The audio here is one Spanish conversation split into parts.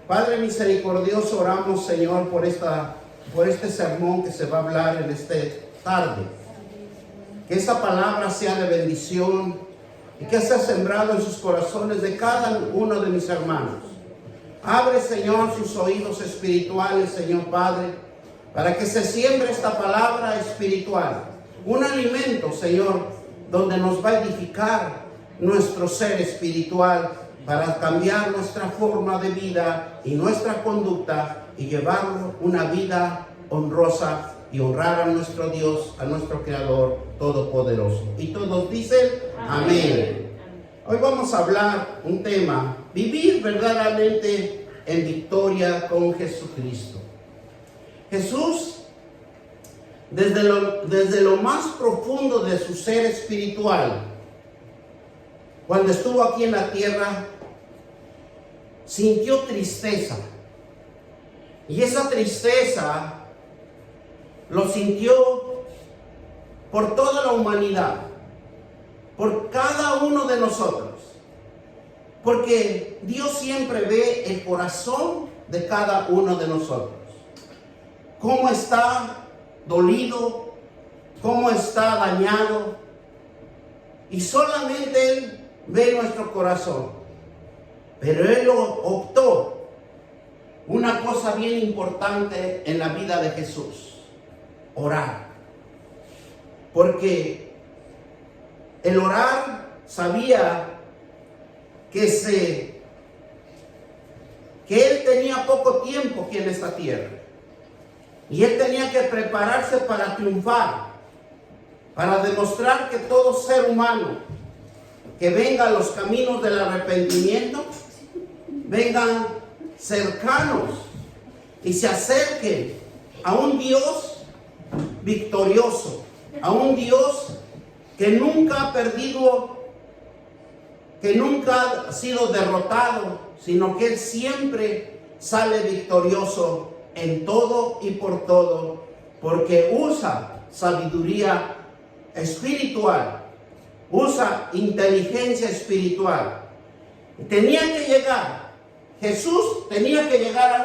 Padre misericordioso, oramos, Señor, por este sermón que se va a hablar en esta tarde. Que esa palabra sea de bendición y que sea sembrado en sus corazones de cada uno de mis hermanos. Abre, Señor, sus oídos espirituales, Señor Padre, para que se siembre esta palabra espiritual. Un alimento, Señor, donde nos va a edificar nuestro ser espiritual para cambiar nuestra forma de vida y nuestra conducta y llevar una vida honrosa y honrar a nuestro Dios, a nuestro Creador Todopoderoso. Y todos dicen amén. Hoy vamos a hablar un tema: vivir verdaderamente en victoria con Jesucristo. Jesús, desde lo más profundo de su ser espiritual, cuando estuvo aquí en la tierra, sintió tristeza. Y esa tristeza lo sintió por toda la humanidad, por cada uno de nosotros. Porque Dios siempre ve el corazón de cada uno de nosotros. Cómo está dolido, cómo está dañado. Y solamente Él ve nuestro corazón. Pero Él optó una cosa bien importante en la vida de Jesús: orar. Porque el orar, sabía que Él tenía poco tiempo aquí en esta tierra. Y Él tenía que prepararse para triunfar, para demostrar que todo ser humano que venga a los caminos del arrepentimiento, vengan cercanos y se acerquen a un Dios victorioso, a un Dios que nunca ha perdido, que nunca ha sido derrotado, sino que Él siempre sale victorioso en todo y por todo, porque usa sabiduría espiritual, usa inteligencia espiritual. Jesús tenía que llegar a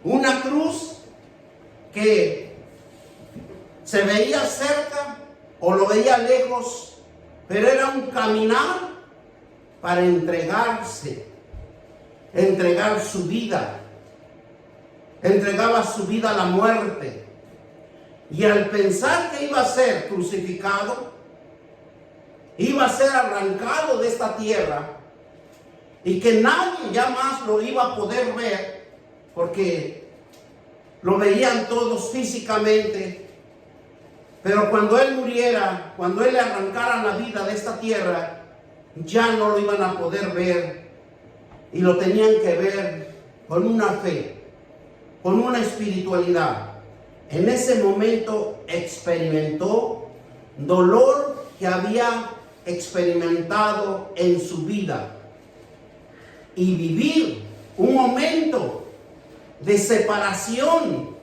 una cruz que se veía cerca o lo veía lejos, pero era un caminar para entregarse, entregar su vida. Entregaba su vida a la muerte. Y al pensar que iba a ser crucificado, iba a ser arrancado de esta tierra, y que nadie ya más lo iba a poder ver, porque lo veían todos físicamente. Pero cuando Él muriera, cuando Él le arrancara la vida de esta tierra, ya no lo iban a poder ver, y lo tenían que ver con una fe, con una espiritualidad. En ese momento experimentó dolor que había experimentado en su vida, y vivir un momento de separación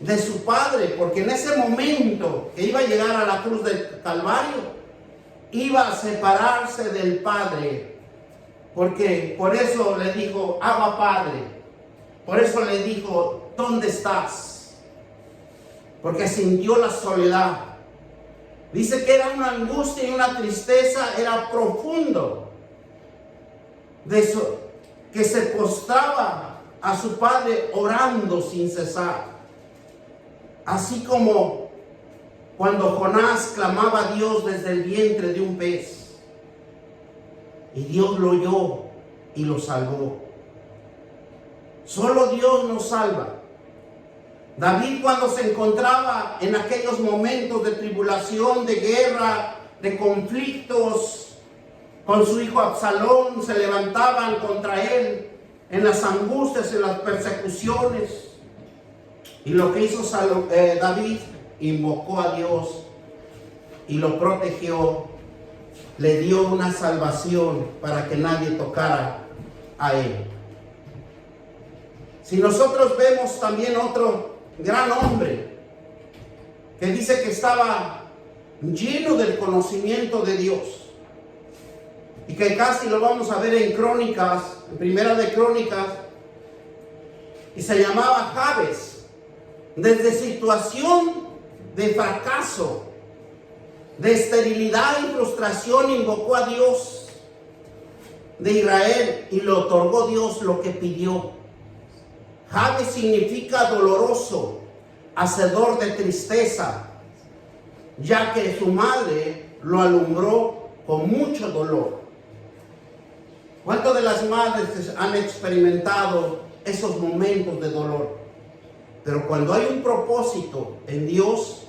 de su Padre, porque en ese momento que iba a llegar a la cruz del Calvario, iba a separarse del Padre, porque por eso le dijo: Abba, Padre. Por eso le dijo: ¿dónde estás? Porque sintió la soledad. Dice que era una angustia y una tristeza, era profundo, de eso, que se postraba a su Padre orando sin cesar. Así como cuando Jonás clamaba a Dios desde el vientre de un pez, y Dios lo oyó y lo salvó. Solo Dios nos salva. David, cuando se encontraba en aquellos momentos de tribulación, de guerra, de conflictos con su hijo Absalón, se levantaban contra él en las angustias, en las persecuciones. Y lo que hizo David, invocó a Dios y lo protegió, le dio una salvación para que nadie tocara a él. Si nosotros vemos también otro gran hombre que dice que estaba lleno del conocimiento de Dios, y que casi lo vamos a ver en Crónicas, en Primera de Crónicas, y se llamaba Jabes. Desde situación de fracaso, de esterilidad y frustración, invocó a Dios de Israel y le otorgó Dios lo que pidió. Jabes significa doloroso, hacedor de tristeza, ya que su madre lo alumbró con mucho dolor. ¿Cuántas de las madres han experimentado esos momentos de dolor? Pero cuando hay un propósito en Dios,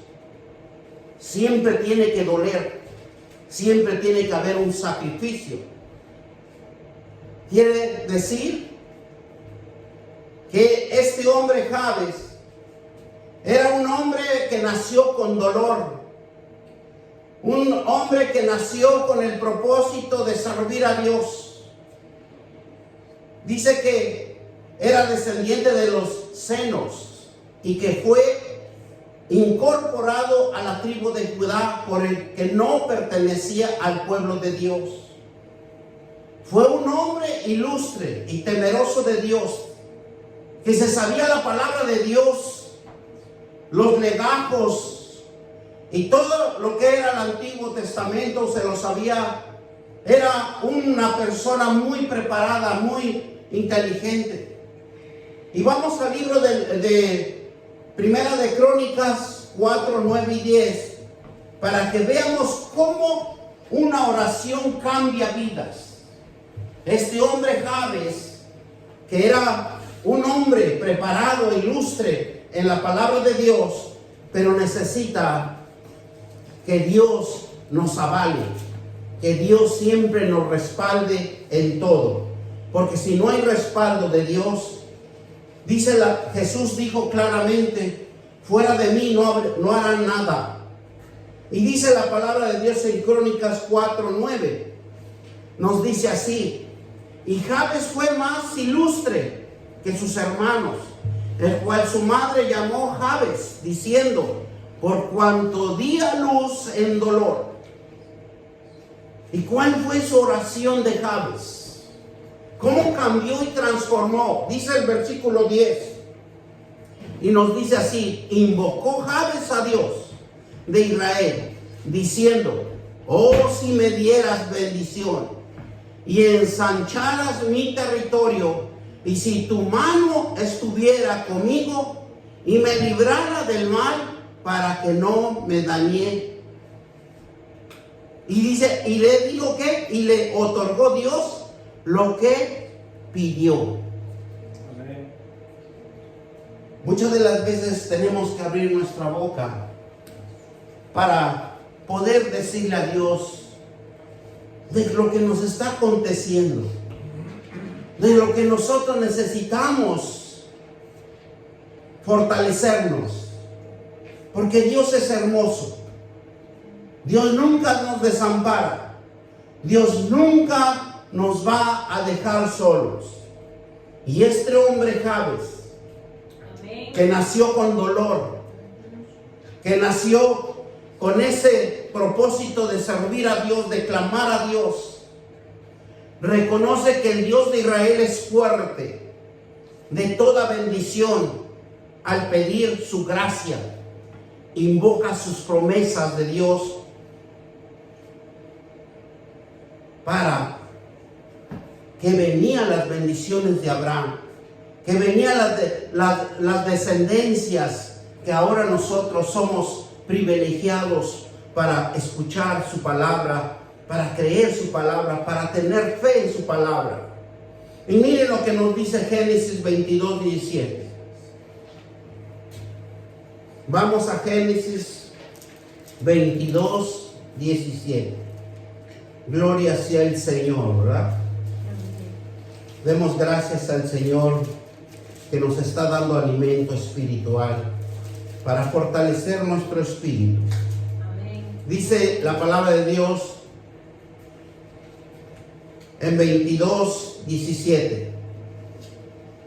siempre tiene que doler, siempre tiene que haber un sacrificio. Quiere decir que este hombre Jabes era un hombre que nació con dolor, un hombre que nació con el propósito de servir a Dios. Dice que era descendiente de los senos y que fue incorporado a la tribu de Judá por el que no pertenecía al pueblo de Dios. Fue un hombre ilustre y temeroso de Dios, que se sabía la palabra de Dios, los legajos y todo lo que era el Antiguo Testamento se lo sabía. Era una persona muy preparada, muy inteligente. Y vamos al libro de Primera de Crónicas 4, 9 y 10 para que veamos cómo una oración cambia vidas. Este hombre Jabes, que era un hombre preparado, ilustre en la palabra de Dios, pero necesita que Dios nos avale, que Dios siempre nos respalde en todo. Porque si no hay respaldo de Dios, Jesús dijo claramente, fuera de mí no harán nada. Y dice la palabra de Dios en Crónicas 4, 9. Nos dice así: y Jabes fue más ilustre que sus hermanos, el cual su madre llamó Jabes, diciendo, por cuanto di a luz en dolor. ¿Y cuál fue su oración de Jabes? ¿Cómo cambió y transformó? Dice el versículo 10. Y nos dice así: invocó Jabes a Dios de Israel, diciendo, oh, si me dieras bendición y ensancharas mi territorio, y si tu mano estuviera conmigo y me librara del mal, para que no me dañe. Y dice, y le dijo que, y le otorgó Dios lo que pidió. Amén. Muchas de las veces tenemos que abrir nuestra boca para poder decirle a Dios de lo que nos está aconteciendo, de lo que nosotros necesitamos fortalecernos, porque Dios es hermoso. Dios nunca nos desampara, Dios nunca nos va a dejar solos. Y este hombre Jabes, que nació con dolor, que nació con ese propósito de servir a Dios, de clamar a Dios, reconoce que el Dios de Israel es fuerte, de toda bendición. Al pedir su gracia, invoca sus promesas de Dios para que venían las bendiciones de Abraham, que venían las descendencias, que ahora nosotros somos privilegiados para escuchar su palabra, para creer su palabra, para tener fe en su palabra. Y miren lo que nos dice Génesis 22, 17. Vamos a Génesis 22, 17. Gloria sea el Señor, ¿verdad? Demos gracias al Señor que nos está dando alimento espiritual para fortalecer nuestro espíritu. Amén. Dice la palabra de Dios en 22, 17.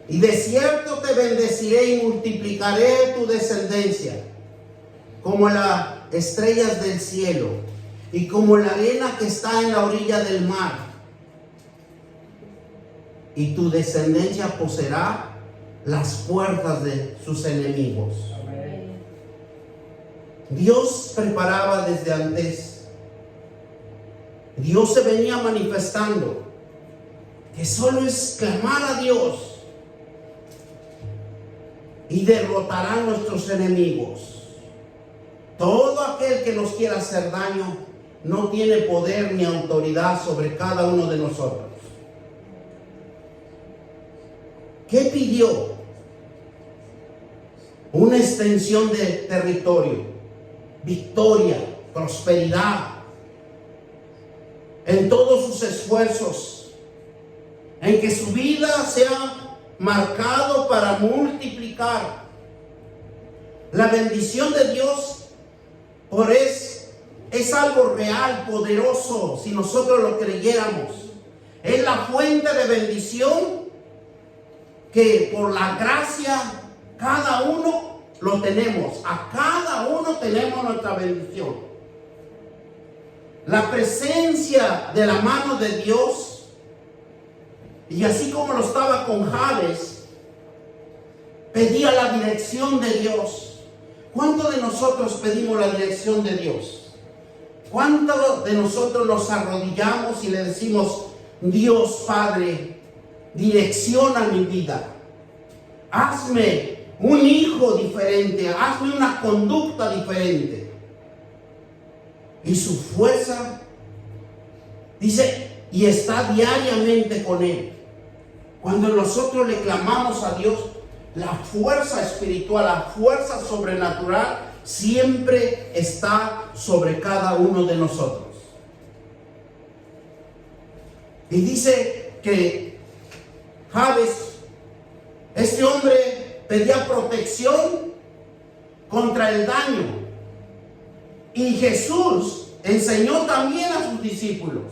Y de cierto te bendeciré y multiplicaré tu descendencia como las estrellas del cielo y como la arena que está en la orilla del mar. y tu descendencia poseerá las puertas de sus enemigos. Amén. Dios preparaba desde antes. Dios se venía manifestando, que solo es clamar a Dios y derrotarán nuestros enemigos. Todo aquel que nos quiera hacer daño no tiene poder ni autoridad sobre cada uno de nosotros. ¿Qué pidió? Una extensión de territorio, victoria, prosperidad en todos sus esfuerzos, en que su vida sea marcado para multiplicar. La bendición de Dios es algo real, poderoso, si nosotros lo creyéramos. Es la fuente de bendición que por la gracia cada uno lo tenemos. A cada uno tenemos nuestra bendición. La presencia de la mano de Dios, y así como lo estaba con Jabes, pedía la dirección de Dios. ¿Cuántos de nosotros pedimos la dirección de Dios? ¿Cuántos de nosotros nos arrodillamos y le decimos: Dios Padre, direcciona mi vida, hazme un hijo diferente, hazme una conducta diferente? Y su fuerza, dice, y está diariamente con él. Cuando nosotros le clamamos a Dios, la fuerza espiritual, la fuerza sobrenatural siempre está sobre cada uno de nosotros. Y dice que Jabes, este hombre, pedía protección contra el daño. Y Jesús enseñó también a sus discípulos.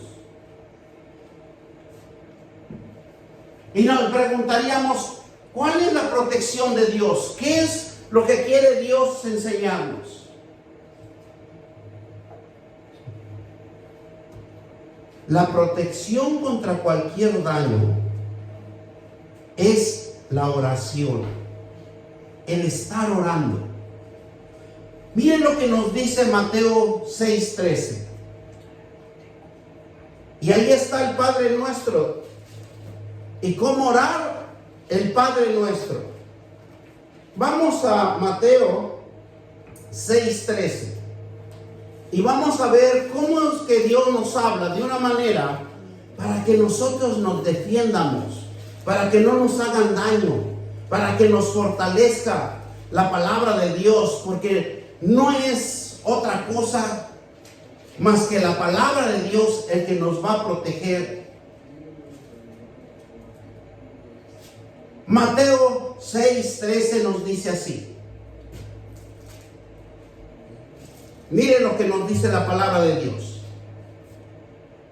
Y nos preguntaríamos, ¿cuál es la protección de Dios? ¿Qué es lo que quiere Dios enseñarnos? La protección contra cualquier daño es la oración, el estar orando. Miren lo que nos dice Mateo 6:13. Y ahí está el Padre Nuestro. ¿Y cómo orar el Padre Nuestro? Vamos a Mateo 6:13 y vamos a ver cómo es que Dios nos habla de una manera para que nosotros nos defiendamos, para que no nos hagan daño, para que nos fortalezca la palabra de Dios, porque no es otra cosa más que la palabra de Dios el que nos va a proteger. Mateo 6:13 nos dice así. Miren lo que nos dice la palabra de Dios.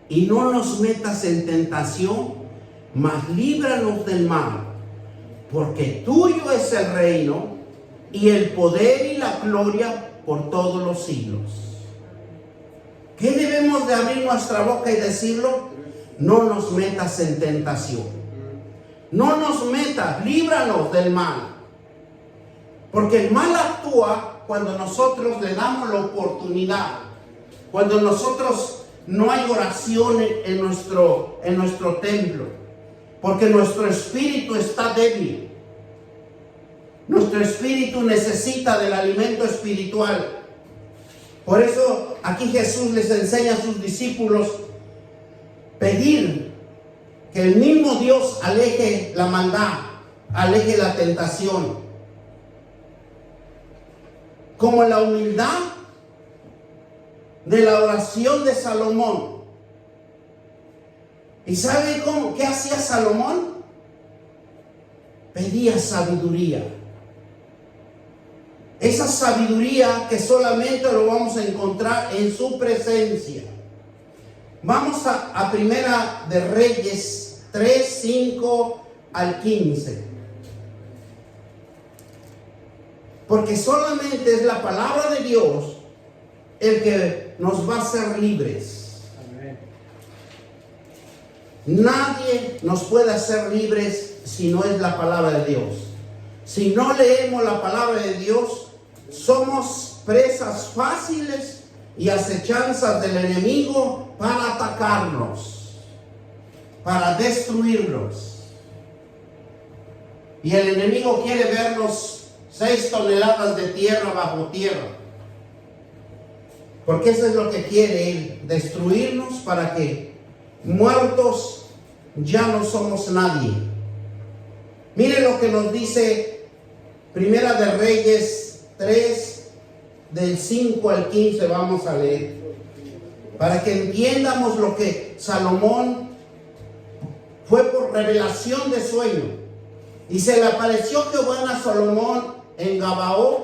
Y no nos metas en tentación, mas líbranos del mal, porque tuyo es el reino y el poder y la gloria por todos los siglos. ¿Qué debemos de abrir nuestra boca y decirlo? No nos metas en tentación. No nos metas, líbranos del mal. Porque el mal actúa cuando nosotros le damos la oportunidad. Cuando nosotros no hay oración en nuestro templo. Porque nuestro espíritu está débil. Nuestro espíritu necesita del alimento espiritual. Por eso aquí Jesús les enseña a sus discípulos pedir que el mismo Dios aleje la maldad, aleje la tentación. Como la humildad de la oración de Salomón. ¿Y sabe qué hacía Salomón? Pedía sabiduría. Esa sabiduría que solamente lo vamos a encontrar en su presencia. Vamos a Primera de Reyes 3, 5 al 15. Porque solamente es la palabra de Dios el que nos va a hacer libres. Amén. Nadie nos puede hacer libres si no es la palabra de Dios. Si no leemos la palabra de Dios, somos presas fáciles y acechanzas del enemigo para atacarnos, para destruirnos. Y el enemigo quiere vernos 6 toneladas de tierra bajo tierra. Porque eso es lo que quiere él, destruirnos para que muertos ya no somos nadie. Mire lo que nos dice Primera de Reyes 3, del 5 al 15, vamos a leer. Para que entiendamos lo que Salomón fue por revelación de sueño. Y se le apareció Jehová a Salomón en Gabaón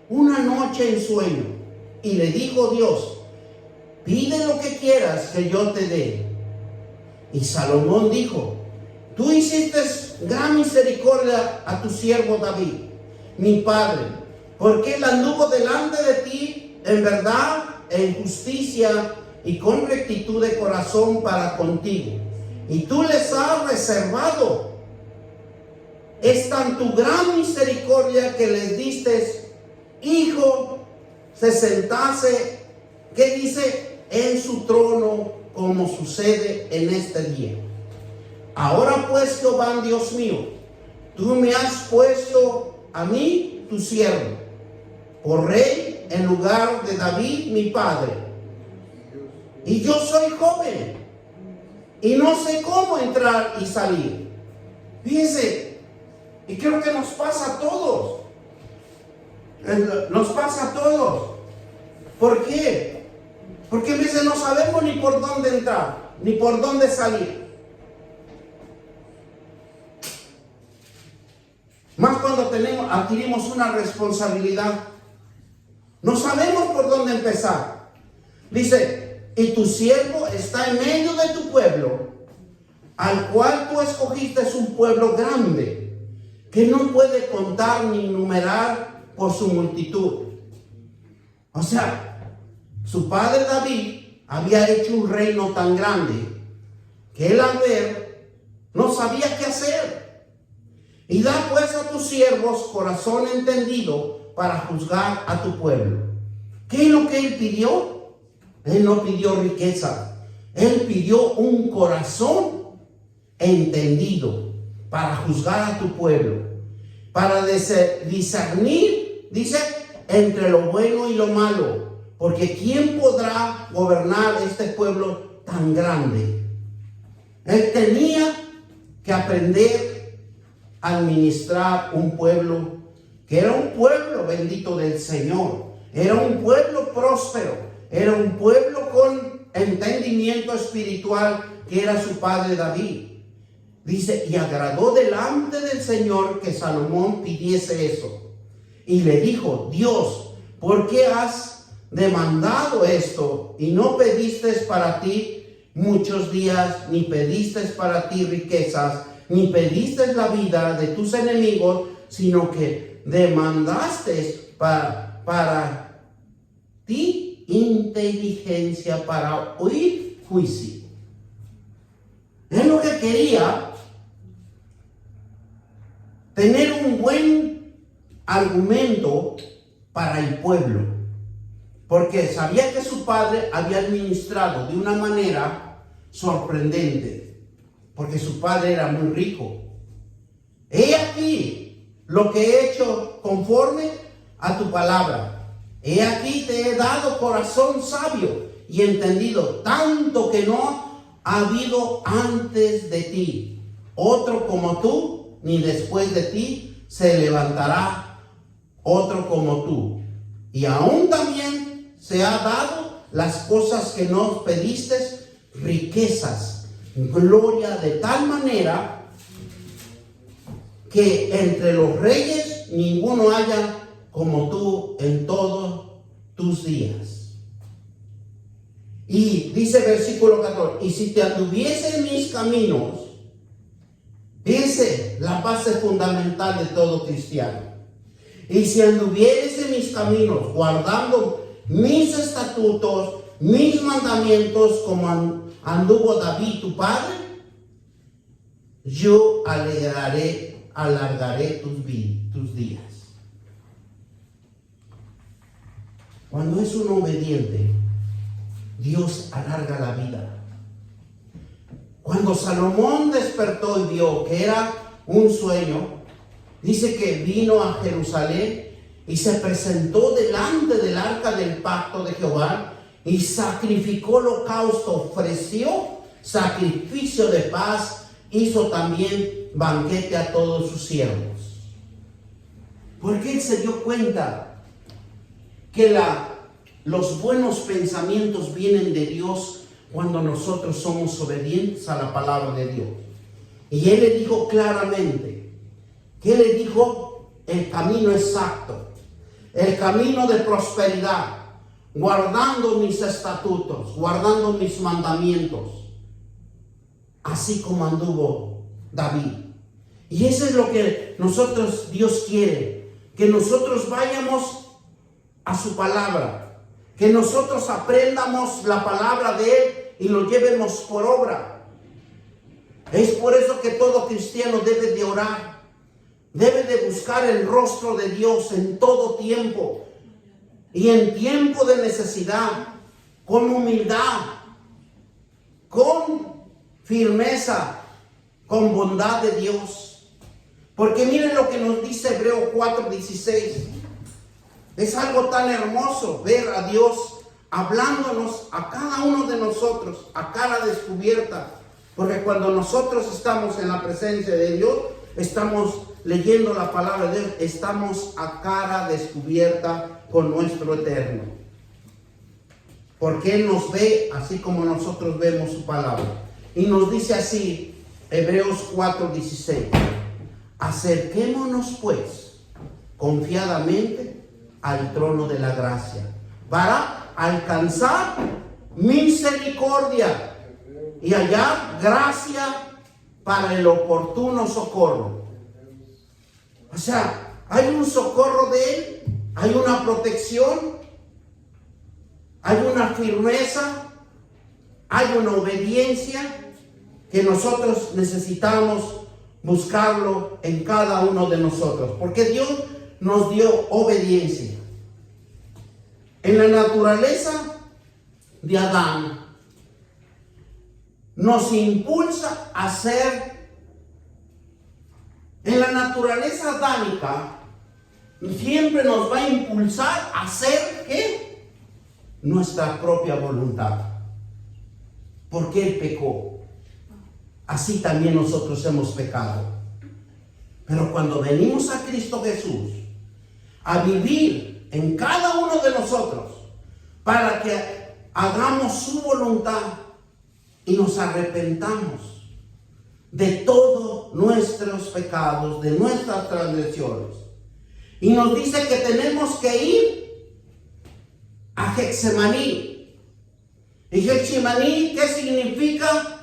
una noche en sueño. Y le dijo Dios: pide lo que quieras que yo te dé. Y Salomón dijo: tú hiciste gran misericordia a tu siervo David, mi padre, porque él anduvo delante de ti en verdad, en justicia y con rectitud de corazón para contigo. Y tú les has reservado. Es tan tu gran misericordia que les diste hijo se sentase, que dice, en su trono, como sucede en este día. Ahora pues, Jehová Dios mío, tú me has puesto a mí, tu siervo, por rey en lugar de David mi padre. Y yo soy joven y no sé cómo entrar y salir. Fíjense, y creo que nos pasa a todos. Nos pasa a todos. ¿Por qué? Porque a veces no sabemos ni por dónde entrar, ni por dónde salir. Más cuando adquirimos una responsabilidad. No sabemos por dónde empezar. Dice: y tu siervo está en medio de tu pueblo, al cual tú escogiste, es un pueblo grande, que no puede contar ni numerar por su multitud. O sea, su padre David había hecho un reino tan grande que él al ver no sabía qué hacer. Y da pues a tus siervos corazón entendido para juzgar a tu pueblo. ¿Qué es lo que él pidió? Él no pidió riqueza. Él pidió un corazón entendido para juzgar a tu pueblo, para discernir, dice, entre lo bueno y lo malo. Porque ¿quién podrá gobernar este pueblo tan grande? Él tenía que aprender a administrar un pueblo que era un pueblo bendito del Señor. Era un pueblo próspero. Era un pueblo con entendimiento espiritual, que era su padre David. Dice: y agradó delante del Señor que Salomón pidiese eso. Y le dijo: Dios, ¿por qué has demandado esto? Y no pediste para ti muchos días, ni pediste para ti riquezas, ni pediste la vida de tus enemigos, sino que demandaste para ti inteligencia para oír juicio. Es lo que quería, tener un buen argumento para el pueblo, porque sabía que su padre había administrado de una manera sorprendente, porque su padre era muy rico. He aquí lo que he hecho conforme a tu palabra. He aquí te he dado corazón sabio y entendido, tanto que no ha habido antes de ti otro como tú, ni después de ti se levantará otro como tú. Y aún también se ha dado las cosas que no pediste, riquezas, gloria, de tal manera que entre los reyes ninguno haya como tú en todos tus días. Y dice versículo 14: y si te anduviese en mis caminos. Dice la base fundamental de todo cristiano: y si anduvieres en mis caminos, guardando mis estatutos, mis mandamientos, como anduvo David tu padre, yo alargaré tus días. Cuando es un obediente, Dios alarga la vida. Cuando Salomón despertó y vio que era un sueño, dice que vino a Jerusalén y se presentó delante del arca del pacto de Jehová y sacrificó holocausto, ofreció sacrificio de paz, hizo también banquete a todos sus siervos. Porque él se dio cuenta que los buenos pensamientos vienen de Dios cuando nosotros somos obedientes a la palabra de Dios. Y él le dijo claramente, que le dijo el camino exacto, el camino de prosperidad, guardando mis estatutos, guardando mis mandamientos, así como anduvo David. Y eso es lo que Dios quiere, que nosotros vayamos a su palabra, que nosotros aprendamos la palabra de Él y lo llevemos por obra. Es por eso que todo cristiano debe de orar, debe de buscar el rostro de Dios en todo tiempo y en tiempo de necesidad, con humildad, con firmeza, con bondad de Dios. Porque miren lo que nos dice Hebreos 4:16. Es algo tan hermoso ver a Dios hablándonos a cada uno de nosotros a cara descubierta. Porque cuando nosotros estamos en la presencia de Dios, estamos leyendo la palabra de Dios, estamos a cara descubierta con nuestro Eterno. Porque Él nos ve así como nosotros vemos su palabra. Y nos dice así, Hebreos 4:16. Acerquémonos pues confiadamente al trono de la gracia para alcanzar misericordia y hallar gracia para el oportuno socorro. O sea, hay un socorro de Él, hay una protección, hay una firmeza, hay una obediencia que nosotros necesitamos buscarlo en cada uno de nosotros, porque Dios nos dio obediencia. En la naturaleza de Adán nos impulsa a hacer, en la naturaleza adánica siempre nos va a impulsar a hacer ¿qué? Nuestra propia voluntad, porque Él pecó. Así también nosotros hemos pecado. Pero cuando venimos a Cristo Jesús a vivir en cada uno de nosotros para que hagamos su voluntad y nos arrepentamos de todos nuestros pecados, de nuestras transgresiones, y nos dice que tenemos que ir a Getsemaní. ¿Y Getsemaní qué significa?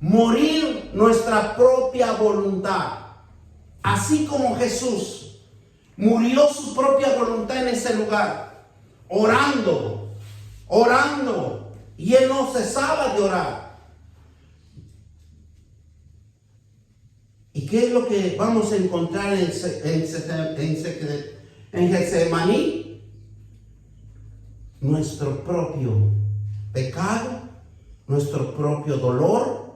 Morir nuestra propia voluntad. Así como Jesús murió su propia voluntad en ese lugar, orando, y Él no cesaba de orar. ¿Y qué es lo que vamos a encontrar en Getsemaní? Nuestro propio pecado, nuestro propio dolor,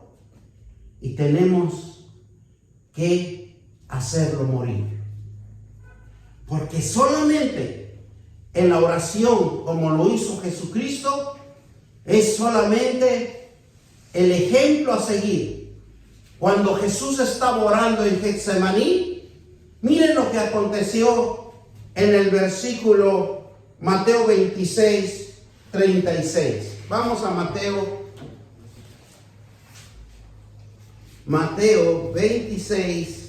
y tenemos que hacerlo morir. Porque solamente en la oración, como lo hizo Jesucristo, es solamente el ejemplo a seguir. Cuando Jesús estaba orando en Getsemaní, miren lo que aconteció en el versículo Mateo 26:36. Vamos a Mateo 26.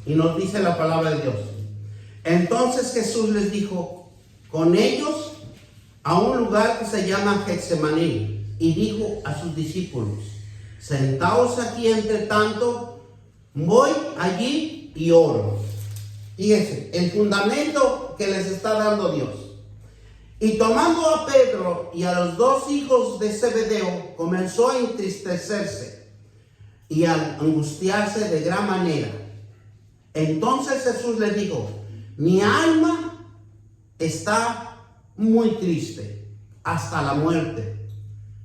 Y nos dice la palabra de Dios. Entonces Jesús les dijo con ellos a un lugar que se llama Getsemaní, y dijo a sus discípulos: sentaos aquí entre tanto, voy allí y oro. Fíjense, el fundamento que les está dando Dios. Y tomando a Pedro y a los dos hijos de Zebedeo, comenzó a entristecerse y a angustiarse de gran manera. Entonces Jesús le dijo: mi alma está muy triste hasta la muerte.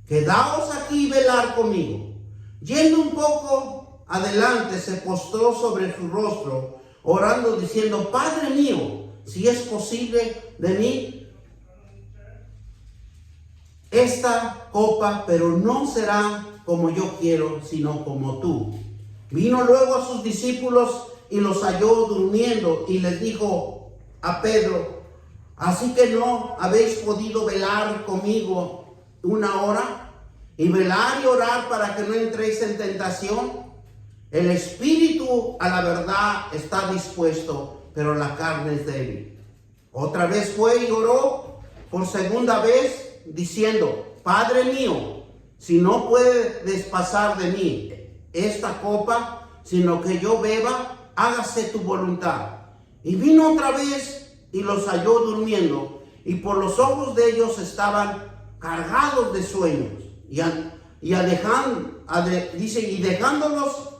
Quedaos aquí y velar conmigo. Yendo un poco adelante, se postró sobre su rostro, orando, diciendo: Padre mío, si es posible de mí esta copa, pero no será como yo quiero, sino como tú. Vino luego a sus discípulos y los halló durmiendo, y les dijo a Pedro: ¿así que no habéis podido velar conmigo una hora? Y velar y orar para que no entréis en tentación. El espíritu a la verdad está dispuesto, pero la carne es débil. Otra vez fue y oró por segunda vez, diciendo: Padre mío, si no puedes pasar de mí esta copa, sino que yo beba, hágase tu voluntad. Y vino otra vez y los halló durmiendo, y por los ojos de ellos estaban cargados de sueños. Y dejándolos,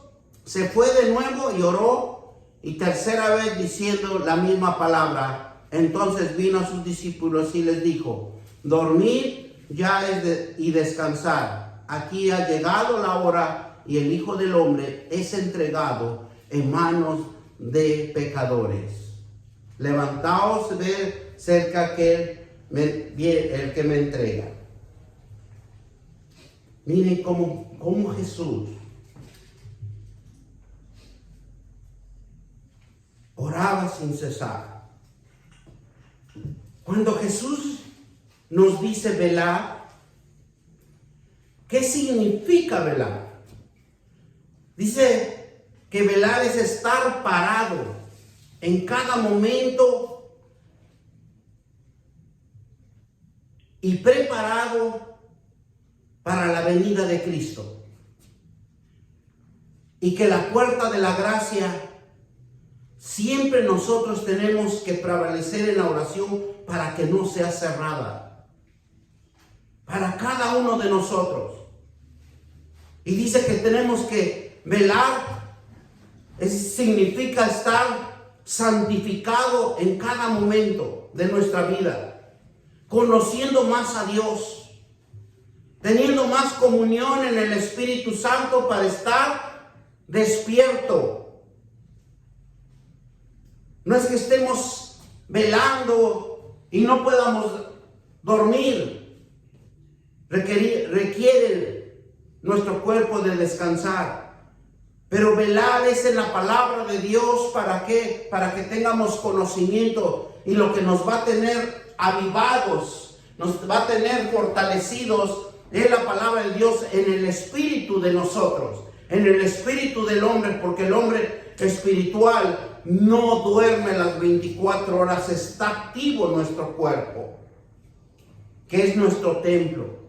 se fue de nuevo y oró, y tercera vez diciendo la misma palabra. Entonces vino a sus discípulos y les dijo: dormid ya y descansar. Aquí ha llegado la hora, y el Hijo del Hombre es entregado en manos de pecadores. Levantaos, ve cerca el que me entrega. Miren cómo Jesús oraba sin cesar. Cuando Jesús nos dice velar, ¿qué significa velar? Dice que velar es estar parado en cada momento y preparado para la venida de Cristo. Y que la puerta de la gracia, siempre nosotros tenemos que prevalecer en la oración para que no sea cerrada. Para cada uno de nosotros. Y dice que tenemos que velar, significa estar santificado en cada momento de nuestra vida, conociendo más a Dios, teniendo más comunión en el Espíritu Santo para estar despierto. No es que estemos velando y no podamos dormir. Requiere nuestro cuerpo de descansar. Pero velar es en la palabra de Dios. ¿Para qué? Para que tengamos conocimiento, y lo que nos va a tener avivados, nos va a tener fortalecidos, es la palabra de Dios en el espíritu de nosotros, en el espíritu del hombre, porque el hombre espiritual no duerme las 24 horas, está activo nuestro cuerpo, que es nuestro templo.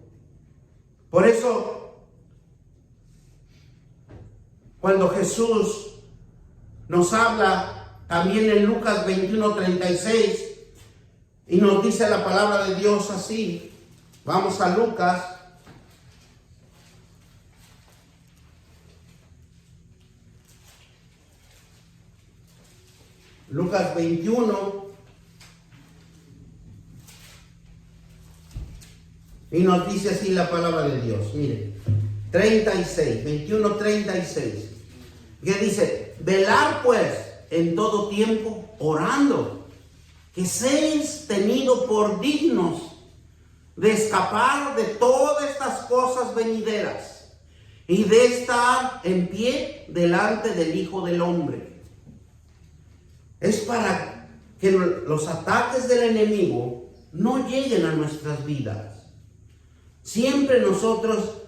Por eso, cuando Jesús nos habla también en Lucas 21:36, y nos dice la palabra de Dios así, vamos a Lucas. Lucas 21, y nos dice así la palabra de Dios. Miren, 21:36, que dice: velar pues en todo tiempo, orando, que seáis tenidos por dignos de escapar de todas estas cosas venideras y de estar en pie delante del Hijo del Hombre. Es para que los ataques del enemigo no lleguen a nuestras vidas. Siempre nosotros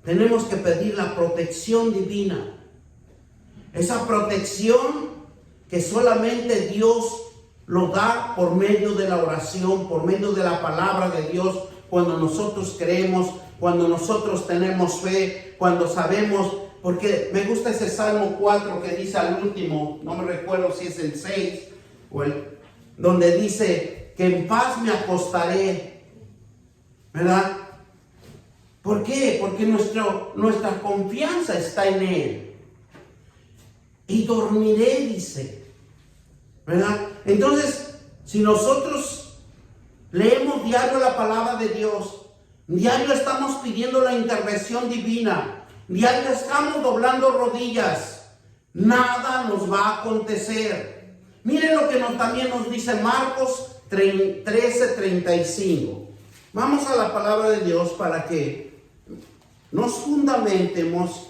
tenemos que pedir la protección divina. Esa protección que solamente Dios lo da por medio de la oración, por medio de la palabra de Dios, cuando nosotros creemos, cuando nosotros tenemos fe, cuando sabemos porque me gusta ese Salmo 4 que dice al último, no me recuerdo si es el 6 o donde dice que en paz me acostaré, ¿verdad? ¿Por qué? Porque nuestra confianza está en Él. Y dormiré, dice, ¿verdad? Entonces, si nosotros leemos diario la palabra de Dios, diario estamos pidiendo la intervención divina, diario estamos doblando rodillas, nada nos va a acontecer. Miren lo que también nos dice Marcos 13:35. Vamos a la palabra de Dios para que nos fundamentemos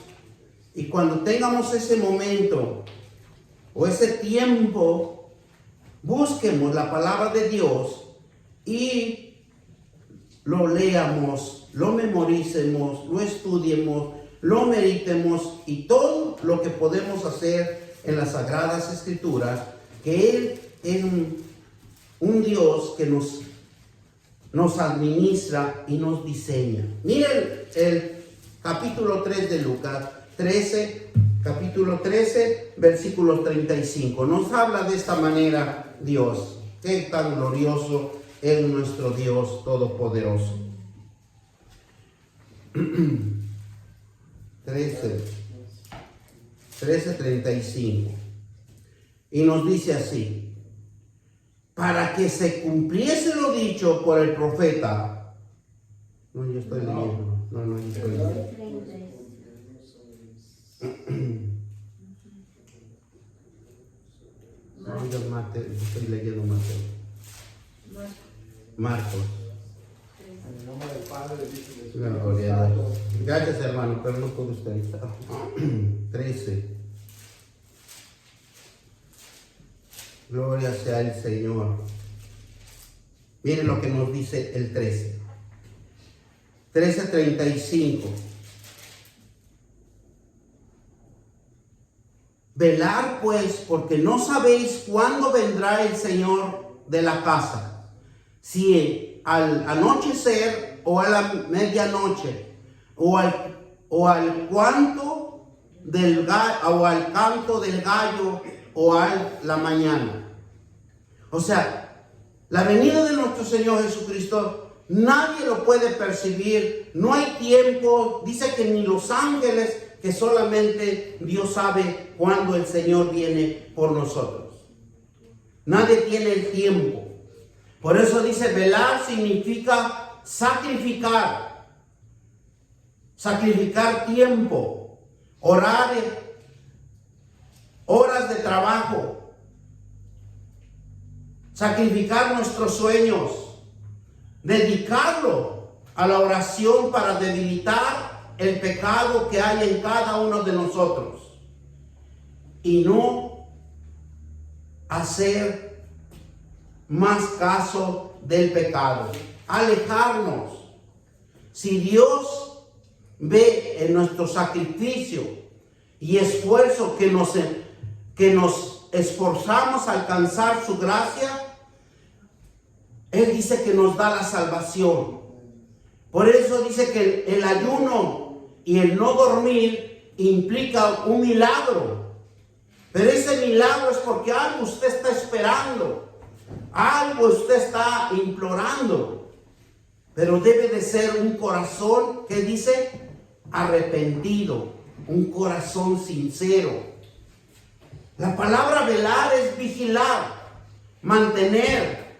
y cuando tengamos ese momento o ese tiempo, busquemos la palabra de Dios y lo leamos, lo memoricemos, lo estudiemos, lo meditemos y todo lo que podemos hacer en las Sagradas Escrituras, que Él es un Dios que nos administra y nos diseña. Miren el capítulo 3 de Lucas 13, capítulo 13, versículo 35. Nos habla de esta manera Dios. Qué tan glorioso es nuestro Dios Todopoderoso. 13:35. Y nos dice así: para que se cumpliese lo dicho por el profeta. No, yo estoy leyendo. No, yo estoy leyendo. No, yo estoy leyendo Mateo. Marcos. En el nombre del Padre, del Hijo y del No, Espíritu gloria a Santo. Dios. Gracias, hermano, pero no puedo usted ahorita. 13. Gloria sea el Señor. Miren lo que nos dice el 13. 13:35. Velar pues, porque no sabéis cuándo vendrá el Señor de la casa, si al anochecer o a la medianoche, o al canto del gallo, o a la mañana. O sea, la venida de nuestro Señor Jesucristo, nadie lo puede percibir, no hay tiempo, dice que ni los ángeles, que solamente Dios sabe cuándo el Señor viene por nosotros. Nadie tiene el tiempo. Por eso dice, velar significa sacrificar. Sacrificar tiempo, orar, horas de trabajo, sacrificar nuestros sueños, dedicarlo a la oración para debilitar el pecado que hay en cada uno de nosotros y no hacer más caso del pecado, alejarnos. Si Dios ve en nuestro sacrificio y esfuerzo que nos esforzamos a alcanzar su gracia, Él dice que nos da la salvación. Por eso dice que el ayuno y el no dormir implica un milagro. Pero ese milagro es porque algo usted está esperando, algo usted está implorando. Pero debe de ser un corazón que dice arrepentido, un corazón sincero. La palabra velar es vigilar, mantener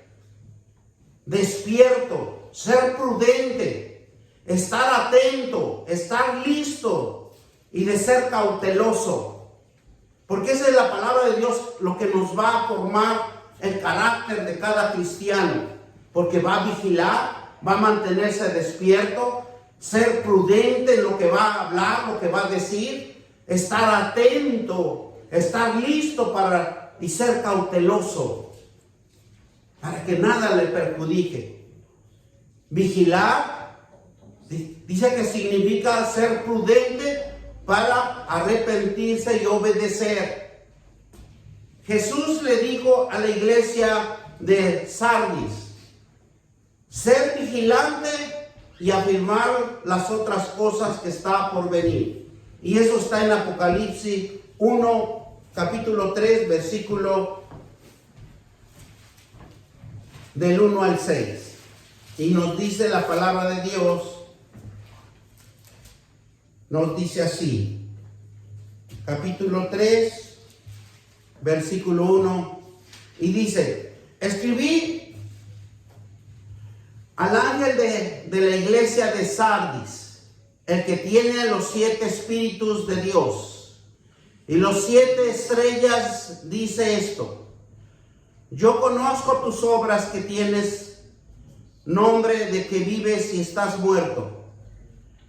despierto, ser prudente, estar atento, estar listo y de ser cauteloso. Porque esa es la palabra de Dios, lo que nos va a formar el carácter de cada cristiano. Porque va a vigilar, va a mantenerse despierto, ser prudente en lo que va a hablar, lo que va a decir, estar atento, estar listo y ser cauteloso, para que nada le perjudique. Vigilar dice que significa ser prudente para arrepentirse y obedecer. Jesús le dijo a la iglesia de Sardis: ser vigilante y afirmar las otras cosas que está por venir. Y eso está en Apocalipsis 1, capítulo 3, versículo del 1 al 6. Y nos dice la palabra de Dios, nos dice así, capítulo 3, versículo 1, y dice: escribí al ángel de la iglesia de Sardis, el que tiene los 7 espíritus de Dios y los 7 estrellas, dice esto: yo conozco tus obras, que tienes nombre de que vives y estás muerto.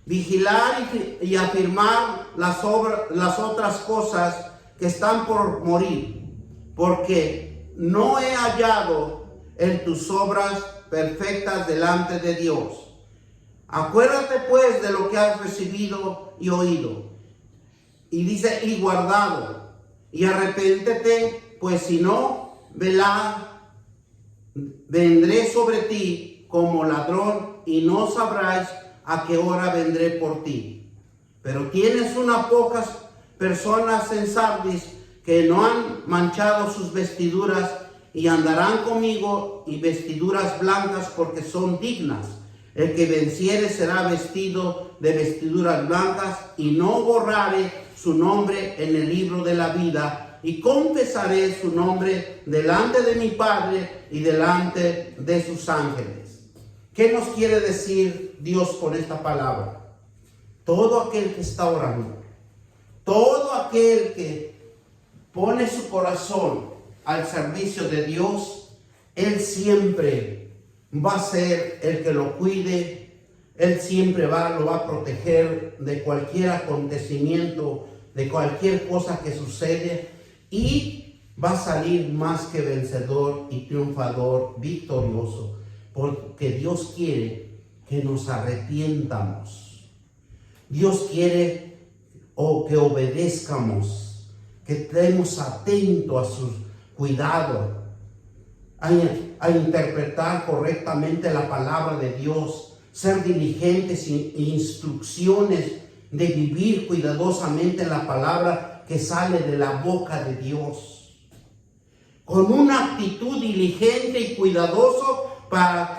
Vigilar y afirmar las otras cosas que están por morir, porque no he hallado en tus obras perfectas delante de Dios. Acuérdate pues de lo que has recibido y oído, y dice, y guardado, y arrepéntete, pues si no, vendré sobre ti como ladrón, y no sabrás a qué hora vendré por ti. Pero tienes unas pocas personas en Sardis que no han manchado sus vestiduras, y andarán conmigo y vestiduras blancas, porque son dignas. El que venciere será vestido de vestiduras blancas, y no borraré su nombre en el libro de la vida, y confesaré su nombre delante de mi Padre y delante de sus ángeles. ¿Qué nos quiere decir Dios con esta palabra? Todo aquel que está orando, todo aquel que pone su corazón al servicio de Dios, Él siempre va a ser el que lo cuide. Él siempre lo va a proteger de cualquier acontecimiento, de cualquier cosa que sucede, y va a salir más que vencedor y triunfador, victorioso, porque Dios quiere que nos arrepientamos. Dios quiere que obedezcamos, que estemos atentos a su cuidado, a interpretar correctamente la palabra de Dios, ser diligentes en instrucciones de vivir cuidadosamente la palabra que sale de la boca de Dios, con una actitud diligente y cuidadoso, para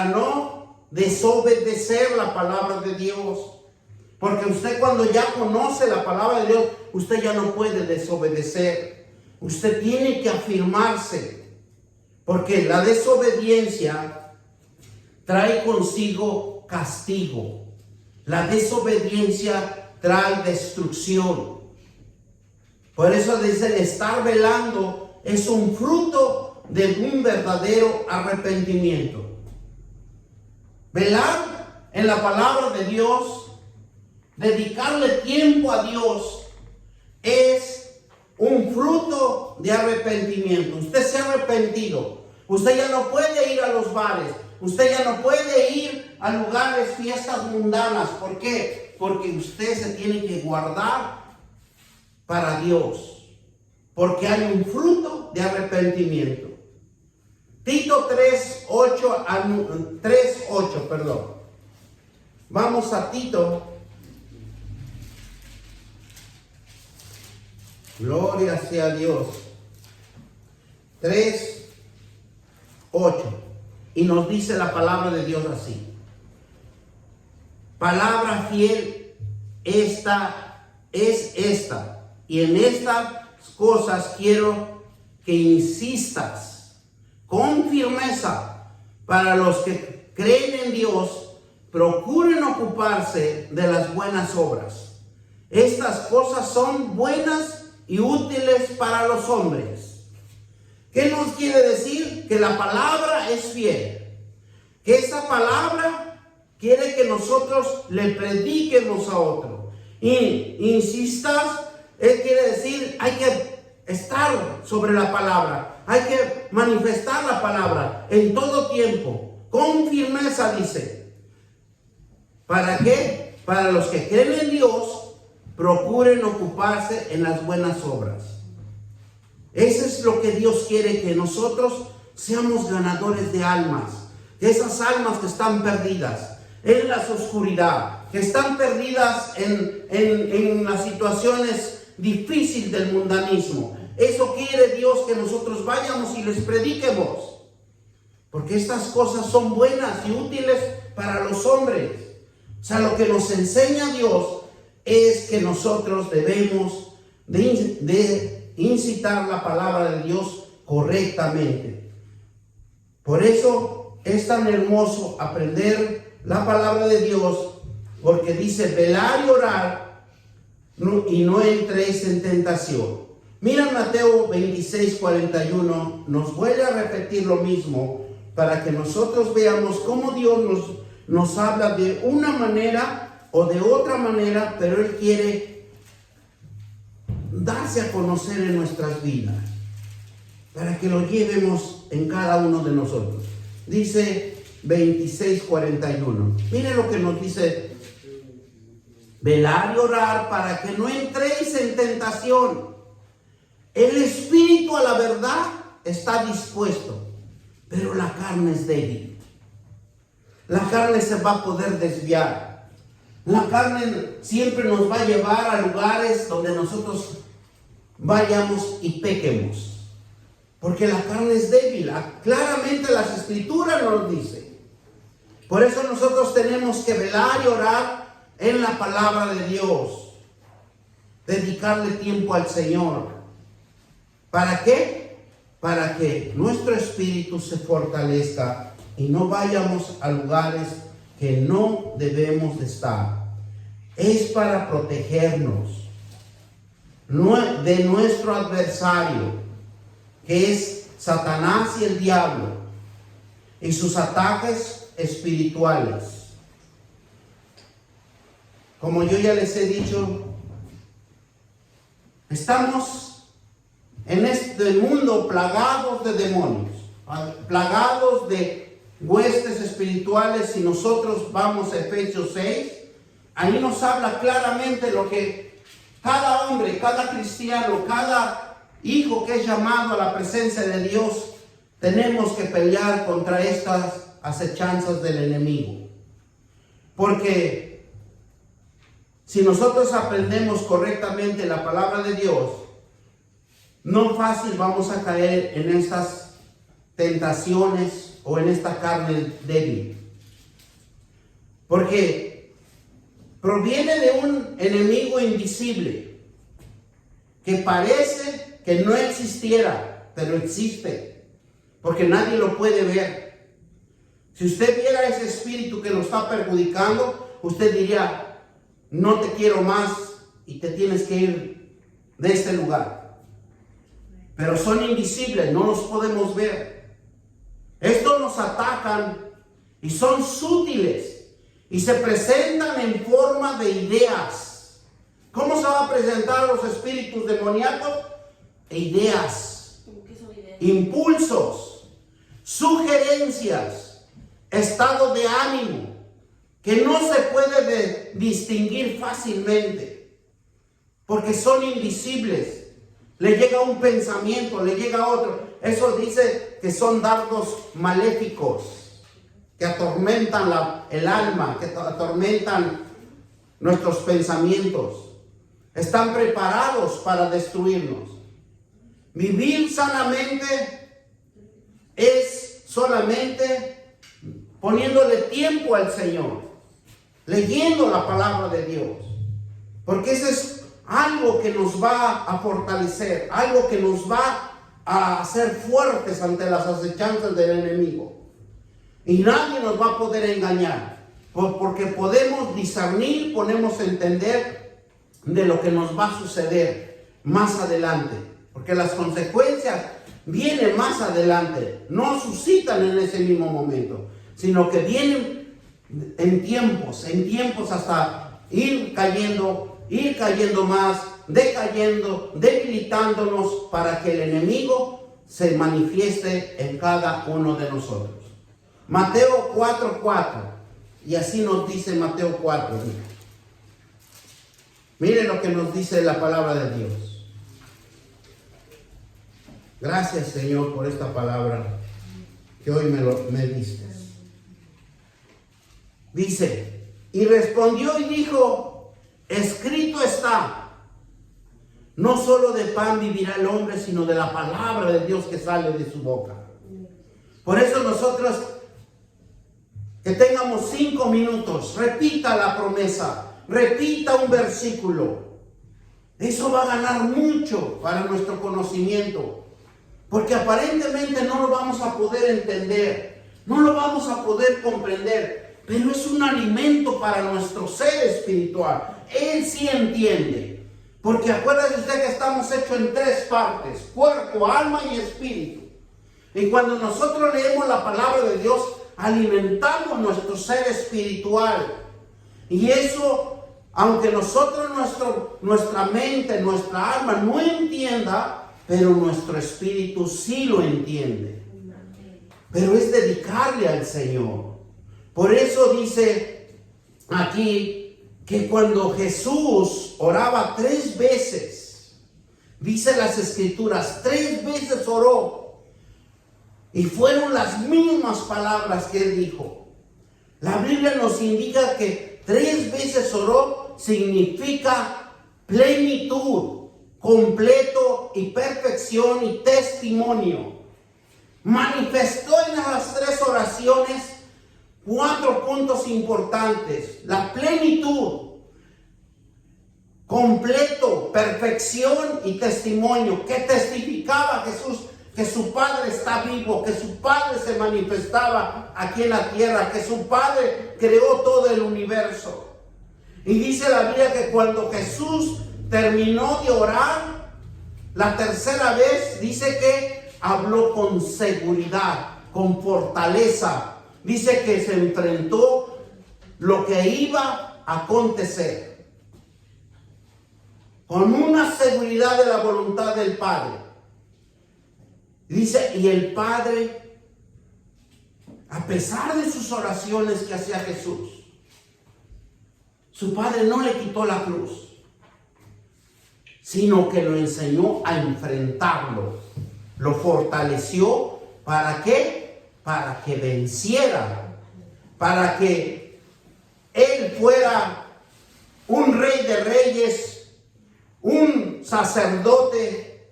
no desobedecer la palabra de Dios. Porque usted, cuando ya conoce la palabra de Dios, usted ya no puede desobedecer. Usted tiene que afirmarse, porque la desobediencia trae consigo castigo. La desobediencia trae destrucción. Por eso dice, estar velando es un fruto de un verdadero arrepentimiento. Velar en la palabra de Dios, dedicarle tiempo a Dios, es un fruto de arrepentimiento. Usted se ha arrepentido. Usted ya no puede ir a los bares. Usted ya no puede ir a lugares, fiestas mundanas. ¿Por qué? Porque usted se tiene que guardar para Dios, porque hay un fruto de arrepentimiento. Tito 3:8, perdón. Vamos a Tito. Gloria sea Dios. 3:8. Y nos dice la palabra de Dios así: palabra fiel esta, y en estas cosas quiero que insistas con firmeza. Para los que creen en Dios, procuren ocuparse de las buenas obras. Estas cosas son buenas y útiles para los hombres. ¿Qué nos quiere decir? Que la palabra es fiel. Que esa palabra quiere que nosotros le prediquemos a otro. Y insistas, él quiere decir, hay que estar sobre la palabra. Hay que manifestar la palabra en todo tiempo, con firmeza, dice. ¿Para qué? Para los que creen en Dios, procuren ocuparse en las buenas obras. Eso es lo que Dios quiere, que nosotros seamos ganadores de almas. De esas almas que están perdidas en la oscuridad, que están perdidas en las situaciones difíciles del mundanismo. Eso quiere Dios, que nosotros vayamos y les prediquemos. Porque estas cosas son buenas y útiles para los hombres. O sea, lo que nos enseña Dios es que nosotros debemos de incitar la palabra de Dios correctamente. Por eso es tan hermoso aprender la palabra de Dios, porque dice: velar y orar y no entréis en tentación. Mira Mateo 26:41, nos vuelve a repetir lo mismo para que nosotros veamos cómo Dios nos habla de una manera o de otra manera, pero Él quiere darse a conocer en nuestras vidas para que lo llevemos en cada uno de nosotros. Dice 26:41. Mire lo que nos dice: velar y orar para que no entréis en tentación. El espíritu a la verdad está dispuesto, pero la carne es débil. La carne se va a poder desviar. La carne siempre nos va a llevar a lugares donde nosotros vayamos y pequemos. Porque la carne es débil. Claramente las escrituras nos dicen. Por eso nosotros tenemos que velar y orar en la palabra de Dios. Dedicarle tiempo al Señor. ¿Para qué? Para que nuestro espíritu se fortalezca y no vayamos a lugares que no debemos de estar. Es para protegernos de nuestro adversario, que es Satanás y el diablo, y sus ataques espirituales. Como yo ya les he dicho, estamos en este mundo plagados de demonios, plagados de huestes espirituales. Si nosotros vamos a Efesios 6, ahí nos habla claramente lo que cada hombre, cada cristiano, cada hijo que es llamado a la presencia de Dios, tenemos que pelear contra estas acechanzas del enemigo. Porque si nosotros aprendemos correctamente la palabra de Dios, no fácil vamos a caer en estas tentaciones o en esta carne débil. Porque proviene de un enemigo invisible que parece que no existiera, pero existe, porque nadie lo puede ver. Si usted viera ese espíritu que lo está perjudicando, usted diría: no te quiero más y te tienes que ir de este lugar. Pero son invisibles, no los podemos ver. Estos nos atacan y son sutiles y se presentan en forma de ideas. ¿Cómo se va a presentar los espíritus demoníacos? Ideas, impulsos, sugerencias, estado de ánimo que no se puede distinguir fácilmente porque son invisibles. Le llega un pensamiento, le llega otro. Eso dice que son dardos maléficos que atormentan el alma, que atormentan nuestros pensamientos. Están preparados para destruirnos. Vivir sanamente es solamente poniéndole tiempo al Señor, leyendo la palabra de Dios, porque ese es algo que nos va a fortalecer, algo que nos va a hacer fuertes ante las acechanzas del enemigo. Y nadie nos va a poder engañar, porque podemos discernir, podemos entender de lo que nos va a suceder más adelante. Porque las consecuencias vienen más adelante, no suscitan en ese mismo momento, sino que vienen en tiempos hasta ir cayendo más, decayendo, debilitándonos para que el enemigo se manifieste en cada uno de nosotros. Mateo 4:4, y así nos dice Mateo 4. Mire lo que nos dice la palabra de Dios. Gracias, Señor, por esta palabra que hoy me diste. Dice: Y respondió y dijo, escrito está, no solo de pan vivirá el hombre, sino de la palabra de Dios que sale de su boca. Por eso nosotros, que tengamos 5 minutos, repita la promesa, repita un versículo. Eso va a ganar mucho para nuestro conocimiento, porque aparentemente no lo vamos a poder entender, no lo vamos a poder comprender, pero es un alimento para nuestro ser espiritual. Él sí entiende, porque acuérdese usted que estamos hechos en 3 partes, cuerpo, alma y espíritu. Y cuando nosotros leemos la palabra de Dios, alimentamos nuestro ser espiritual. Y eso, aunque nosotros, nuestra mente, nuestra alma no entienda, pero nuestro espíritu sí lo entiende. Pero es dedicarle al Señor. Por eso dice aquí que cuando Jesús oraba 3 veces, dice las Escrituras, 3 veces oró. Y fueron las mismas palabras que él dijo. La Biblia nos indica que 3 veces oró significa plenitud, completo y perfección y testimonio. Manifestó en las 3 oraciones 4 puntos importantes. La plenitud, completo, perfección y testimonio. Que testificaba Jesús que su Padre está vivo, que su Padre se manifestaba aquí en la tierra, que su Padre creó todo el universo. Y dice la Biblia que cuando Jesús terminó de orar, la 3ª vez, dice que habló con seguridad, con fortaleza. Dice que se enfrentó lo que iba a acontecer, con una seguridad de la voluntad del Padre. Dice, y el Padre, a pesar de sus oraciones que hacía Jesús, su Padre no le quitó la cruz, sino que lo enseñó a enfrentarlo. Lo fortaleció. ¿Para qué? Para que venciera. Para que Él fuera un rey de reyes, un sacerdote,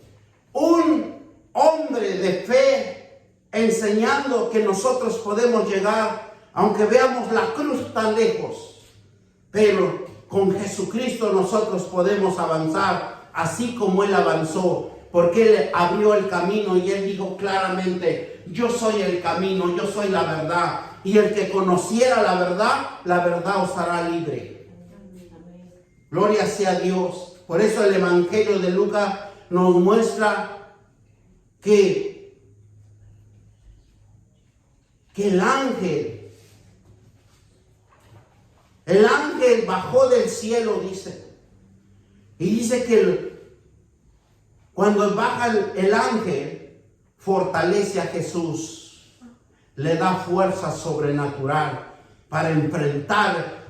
un hombre de fe, enseñando que nosotros podemos llegar, aunque veamos la cruz tan lejos, pero con Jesucristo nosotros podemos avanzar, así como Él avanzó, porque Él abrió el camino y Él dijo claramente, yo soy el camino, yo soy la verdad, y el que conociera la verdad os hará libre. Gloria sea a Dios. Por eso el Evangelio de Lucas nos muestra que el ángel bajó del cielo, dice. Y dice que cuando baja el ángel, fortalece a Jesús, le da fuerza sobrenatural para enfrentar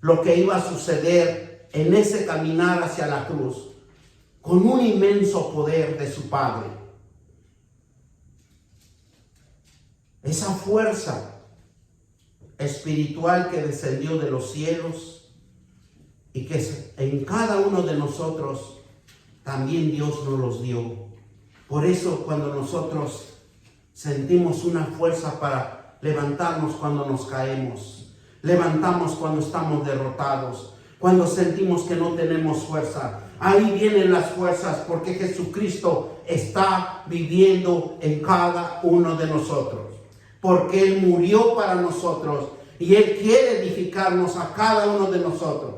lo que iba a suceder en ese caminar hacia la cruz, con un inmenso poder de su Padre. Esa fuerza espiritual que descendió de los cielos y que en cada uno de nosotros también Dios nos los dio. Por eso cuando nosotros sentimos una fuerza para levantarnos cuando nos caemos, levantamos cuando estamos derrotados, cuando sentimos que no tenemos fuerza, ahí vienen las fuerzas, porque Jesucristo está viviendo en cada uno de nosotros. Porque Él murió para nosotros y Él quiere edificarnos a cada uno de nosotros.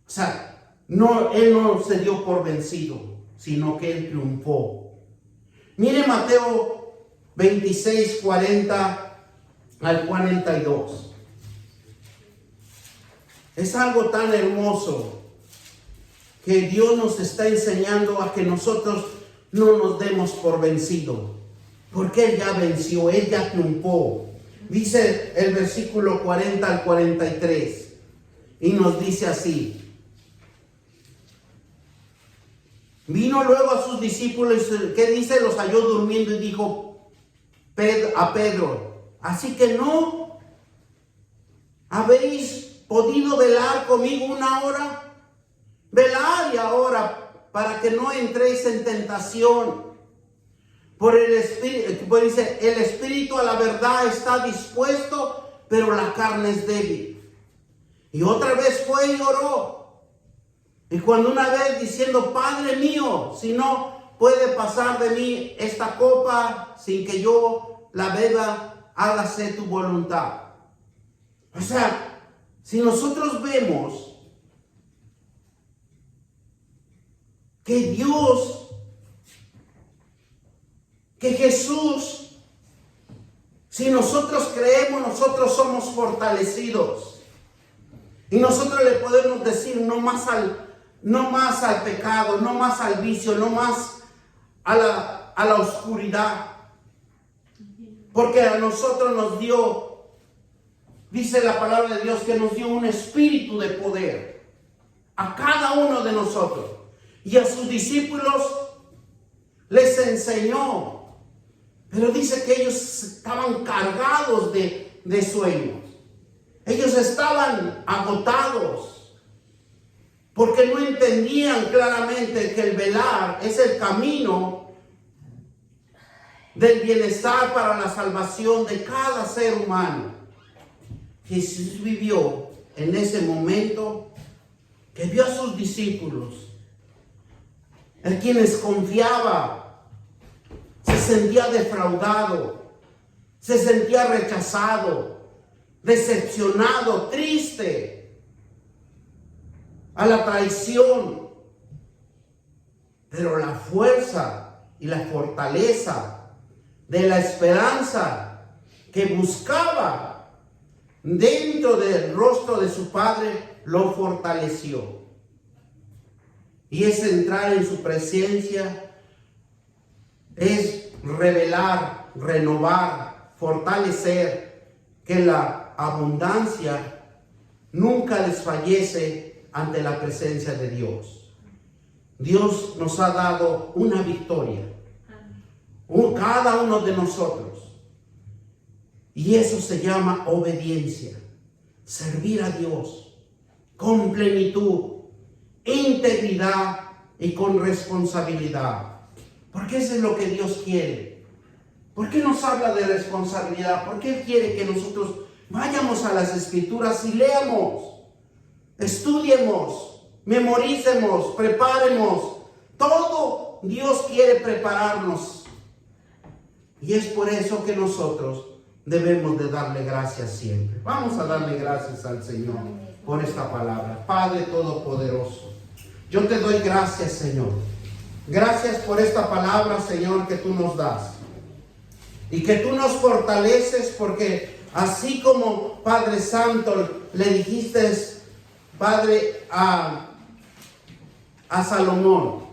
O sea, Él no se dio por vencido, sino que Él triunfó. Mire Mateo 26, 40 al 42. Es algo tan hermoso que Dios nos está enseñando a que nosotros no nos demos por vencido. Porque Él ya venció, Él ya triunfó. Dice el versículo 40 al 43. Y nos dice así. Vino luego a sus discípulos, ¿qué dice? Los halló durmiendo y dijo a Pedro, así que no ¿Habéis podido velar conmigo una hora? Velad y ahora para que no entréis en tentación. Por el espíritu, pues dice, el espíritu a la verdad está dispuesto, pero la carne es débil. Y otra vez fue y oró. Y cuando una vez diciendo, Padre mío, si no puede pasar de mí esta copa sin que yo la beba, hágase tu voluntad. O sea, si nosotros vemos que Dios, que Jesús, si nosotros creemos, nosotros somos fortalecidos. Y nosotros le podemos decir no más al pecado, no más al vicio, no más a la oscuridad. Porque a nosotros nos dio, dice la palabra de Dios, que nos dio un espíritu de poder. A cada uno de nosotros. Y a sus discípulos les enseñó. Pero dice que ellos estaban cargados de sueños. Ellos estaban agotados. Porque no entendían claramente que el velar es el camino del bienestar para la salvación de cada ser humano. Jesús vivió en ese momento que vio a sus discípulos, en quienes confiaba, se sentía defraudado, se sentía rechazado, decepcionado, triste, a la traición. Pero la fuerza y la fortaleza de la esperanza que buscaba dentro del rostro de su Padre lo fortaleció. Y es entrar en su presencia, es revelar, renovar, fortalecer, que la abundancia nunca desfallece ante la presencia de Dios. Dios nos ha dado una victoria, cada uno de nosotros. Y eso se llama obediencia, servir a Dios con plenitud, integridad y con responsabilidad. Porque eso es lo que Dios quiere. ¿Por qué nos habla de responsabilidad? Porque Él quiere que nosotros vayamos a las Escrituras y leamos, estudiemos, memoricemos, preparemos. Todo Dios quiere prepararnos. Y es por eso que nosotros debemos de darle gracias siempre. Vamos a darle gracias al Señor por esta palabra. Padre Todopoderoso, yo te doy gracias, Señor. Gracias por esta palabra, Señor, que tú nos das. Y que tú nos fortaleces, porque así como, Padre Santo, le dijiste, Padre, a Salomón,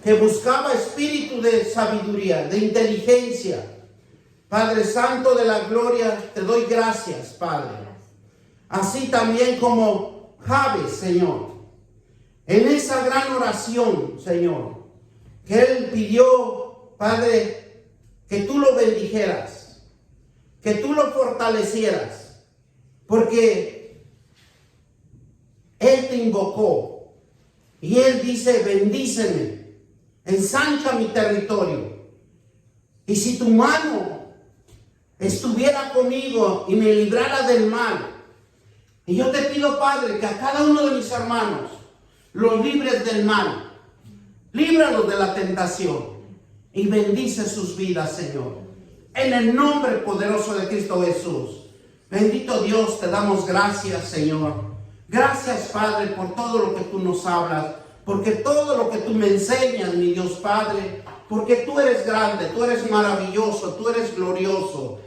que buscaba espíritu de sabiduría, de inteligencia. Padre Santo de la gloria, te doy gracias, Padre. Así también como Jabes, Señor, en esa gran oración, Señor, que él pidió, Padre, que tú lo bendijeras, que tú lo fortalecieras, porque él te invocó y él dice, bendíceme, ensancha mi territorio. Y si tu mano estuviera conmigo y me librara del mal. Y yo te pido, Padre, que a cada uno de mis hermanos los libres del mal, líbralos de la tentación y bendice sus vidas, Señor, en el nombre poderoso de Cristo Jesús. Bendito Dios, te damos gracias, Señor. Gracias, Padre, por todo lo que tú nos hablas, porque todo lo que tú me enseñas, mi Dios Padre, porque tú eres grande, tú eres maravilloso, tú eres glorioso.